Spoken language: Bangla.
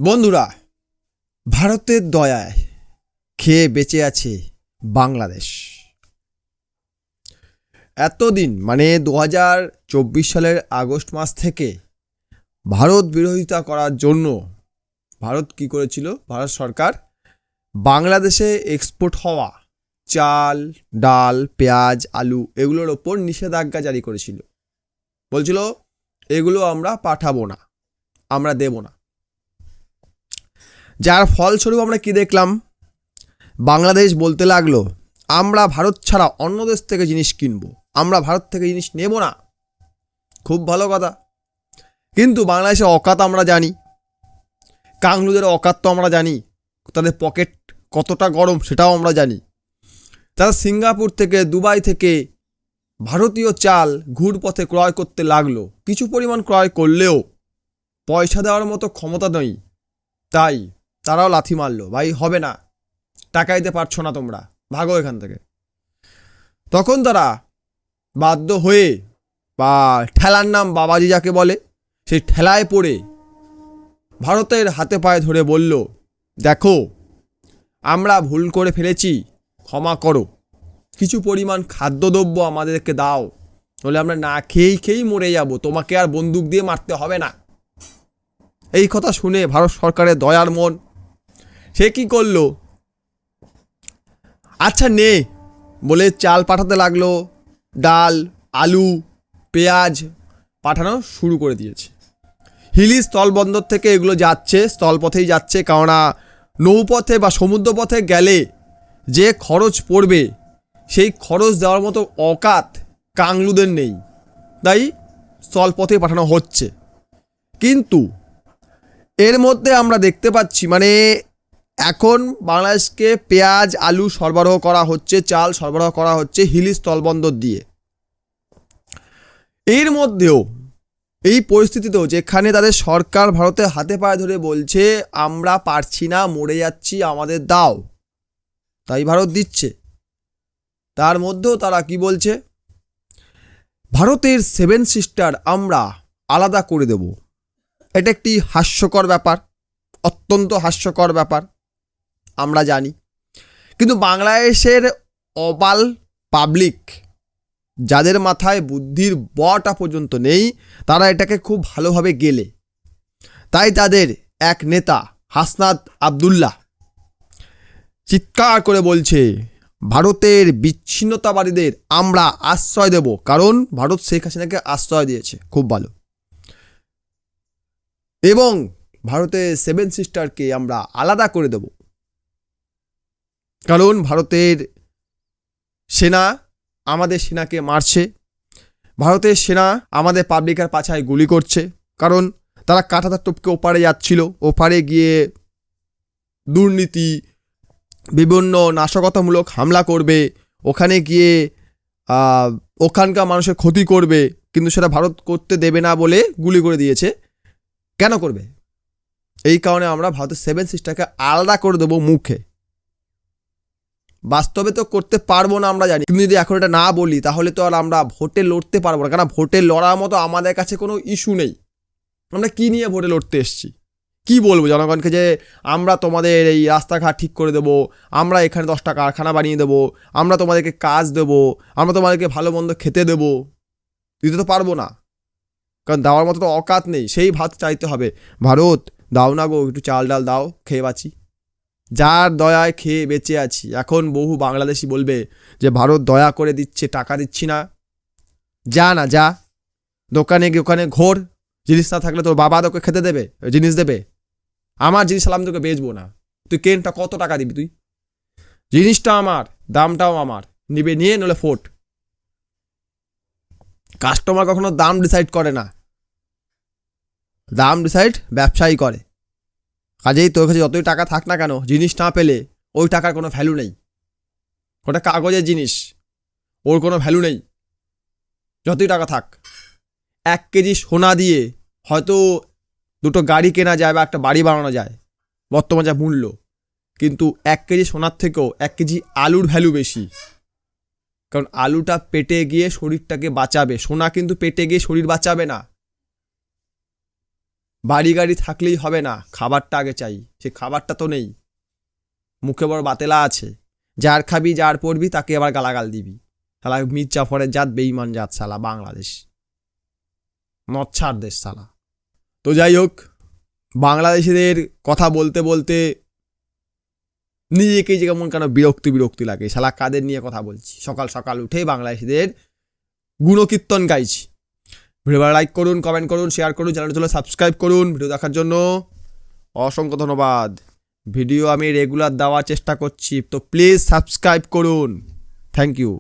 বন্ধুরা, ভারতের দয়ায় খেয়ে বেঁচে আছে বাংলাদেশ। এতদিন মানে 2024 সালের আগস্ট মাস থেকে ভারত বিরোধিতা করার জন্য ভারত কি করেছিল, ভারত সরকার বাংলাদেশে এক্সপোর্ট হওয়া চাল, ডাল, পেঁয়াজ, আলু এগুলোর ওপর নিষেধাজ্ঞা জারি করেছিল। বলছিল এগুলো আমরা পাঠাবো না, আমরা দেব না। যার ফলস্বরূপ আমরা কি দেখলাম, বাংলাদেশ বলতে লাগলো আমরা ভারত ছাড়া অন্য দেশ থেকে জিনিস কিনবো, আমরা ভারত থেকে জিনিস নেব না। খুব ভালো কথা, কিন্তু বাংলাদেশের অকাত আমরা জানি, কাংলুদের অকাত তো আমরা জানি, তাদের পকেট কতটা গরম সেটাও আমরা জানি। তারা সিঙ্গাপুর থেকে, দুবাই থেকে ভারতীয় চাল ঘুরপথে ক্রয় করতে লাগলো। কিছু পরিমাণ ক্রয় করলেও পয়সা দেওয়ার মতো ক্ষমতা নেই, তাই তারাও লাথি মারলো, ভাই হবে না, টাকা দিতে পারছো না তোমরা, ভাগো এখান থেকে। তখন তারা বাধ্য হয়ে, বা ঠেলার নাম বাবাজি যাকে বলে, সেই ঠেলায় পড়ে ভারতের হাতে পায়ে ধরে বলল, দেখো আমরা ভুল করে ফেলেছি, ক্ষমা করো, কিছু পরিমাণ খাদ্যদ্রব্য আমাদেরকে দাও, তাহলে আমরা না খেয়েই মরে যাব, তোমাকে আর বন্দুক দিয়ে মারতে হবে না। এই কথা শুনে ভারত সরকারের দয়ার মন, সে কি করলো, আচ্ছা নে বলে চাল পাঠাতে লাগলো, ডাল, আলু, পেঁয়াজ পাঠানো শুরু করে দিয়েছে। হিলি স্থলবন্দর থেকে এগুলো যাচ্ছে, স্থলপথেই যাচ্ছে, কেননা নৌপথে বা সমুদ্রপথে গেলে যে খরচ পড়বে সেই খরচ দেওয়ার মতো অকাত কাংলুদের নেই, তাই স্থলপথে পাঠানো হচ্ছে। কিন্তু এর মধ্যে আমরা দেখতে পাচ্ছি, মানে এখন বাংলাদেশকে পেঁয়াজ, আলু সরবরাহ করা হচ্ছে, চাল সরবরাহ করা হচ্ছে হিলি স্থলবন্দর দিয়ে। এর মধ্যেও এই পরিস্থিতিতেও যেখানে তাদের সরকার ভারতের হাতে পায়ে ধরে বলছে আমরা পারছি না, মরে যাচ্ছি, আমাদের দাও, তাই ভারত দিচ্ছে, তার মধ্যেও তারা কি বলছে, ভারতের 7 সিস্টার আমরা আলাদা করে দেব। এটা একটি হাস্যকর ব্যাপার, অত্যন্ত হাস্যকর ব্যাপার, আমরা জানি। কিন্তু বাংলাদেশের অবাল পাবলিক, যাদের মাথায় বুদ্ধির বটা পর্যন্ত নেই, তারা এটাকে খুব ভালোভাবে গেলে। তাই তাদের এক নেতা হাসনাত আবদুল্লাহ চিৎকার করে বলছে, ভারতের বিচ্ছিন্নতাবাদীদের আমরা আশ্রয় দেব, কারণ ভারত শেখ হাসিনাকে আশ্রয় দিয়েছে, খুব ভালো, এবং ভারতের 7 সিস্টারকে আমরা আলাদা করে দেব, কারণ ভারতের সেনা আমাদের সেনাকে মারছে, ভারতের সেনা আমাদের পাবলিকের পাছায় গুলি করছে, কারণ তারা কাঁটাতার টপকে ওপারে যাচ্ছিল, ওপারে গিয়ে দুর্নীতি, বিভিন্ন নাশকতামূলক হামলা করবে, ওখানে গিয়ে ওখানকার মানুষের ক্ষতি করবে, কিন্তু সেটা ভারত করতে দেবে না বলে গুলি করে দিয়েছে। কেন করবে? এই কারণে আমরা ভারতের 7 সিস্টারকে আলাদা করে দেবো মুখে। বাস্তবে তো করতে পারবো না আমরা জানি, কিন্তু যদি এখন এটা না বলি তাহলে তো আর আমরা ভোটে লড়তে পারবো না, কারণ ভোটে লড়ার মতো আমাদের কাছে কোনো ইস্যু নেই। আমরা কি নিয়ে ভোটে লড়তে এসেছি? কি বলবো জনগণকে যে আমরা তোমাদের এই রাস্তাঘাট ঠিক করে দেবো, আমরা এখানে 10টা কারখানা বানিয়ে দেবো, আমরা তোমাদেরকে কাজ দেবো, আমরা তোমাদেরকে ভালো মন্দ খেতে দেবো? দিতে তো পারবো না, কারণ দেওয়ার মতো তো অকাত নেই। সেই ভাত চাইতে হবে, ভারত দাও না গো, একটু চাল ডাল দাও, খেয়ে বাঁচি, যার দয়ায় খেয়ে বেঁচে আছি। এখন বহু বাংলাদেশি বলবে যে ভারত দয়া করে দিচ্ছে, টাকা দিচ্ছি না। যা না, যা দোকানে গিয়ে ওখানে ঘোর, জিনিস না থাকলে তোর বাবা তোকে খেতে দেবে, জিনিস দেবে। আমার জিনিস আমি তোকে বেচবো না, তুই কেনটা কত টাকা দিবি? তুই জিনিসটা আমার, দামটাও আমার, নিবে নিয়ে, নলে ফোট। কাস্টমার কখনো দাম ডিসাইড করে না, দাম ডিসাইড ব্যবসায়ী করে। কাজেই তোর কাছে যতই টাকা থাক না কেন, জিনিস না পেলে ওই টাকার কোনো ভ্যালু নেই। ওটা কাগজের জিনিস, ওর কোনো ভ্যালু নেই যতই টাকা থাক। 1 কেজি সোনা দিয়ে হয়তো 2টো গাড়ি কেনা যায় বা একটা বাড়ি বানানো যায় বর্তমান যা মূল্য, কিন্তু 1 কেজি সোনার থেকেও 1 কেজি আলুর ভ্যালু বেশি, কারণ আলুটা পেটে গিয়ে শরীরটাকে বাঁচাবে, সোনা কিন্তু পেটে গিয়ে শরীর বাঁচাবে না। বাড়ি গাড়ি থাকলেই হবে না, খাবারটা আগে চাই। সে খাবারটা তো নেই, মুখে বড় বাতেলা আছে, যার খাবি যার পড়বি তাকে আবার গালাগাল দিবি। শালা মির্জাফরের জাত, বেঈমান জাত শালা বাংলাদেশ, নচ্ছার দেশ শালা। তো যাই হোক, বাংলাদেশিদের কথা বলতে বলতে নিজেকেই যে কেমন কেন বিরক্তি লাগে। শালা কাদের নিয়ে কথা বলছি, সকাল সকাল উঠে বাংলাদেশিদের গুণকীর্তন গাইছি। ভিডিও লাইক করুন, কমেন্ট করুন, শেয়ার করুন, চ্যানেলটি সাবস্ক্রাইব করুন। ভিডিও দেখার জন্য অসংখ্য ধন্যবাদ। ভিডিও আমি রেগুলার দেওয়ার চেষ্টা করছি, তো প্লিজ সাবস্ক্রাইব করুন। Thank you.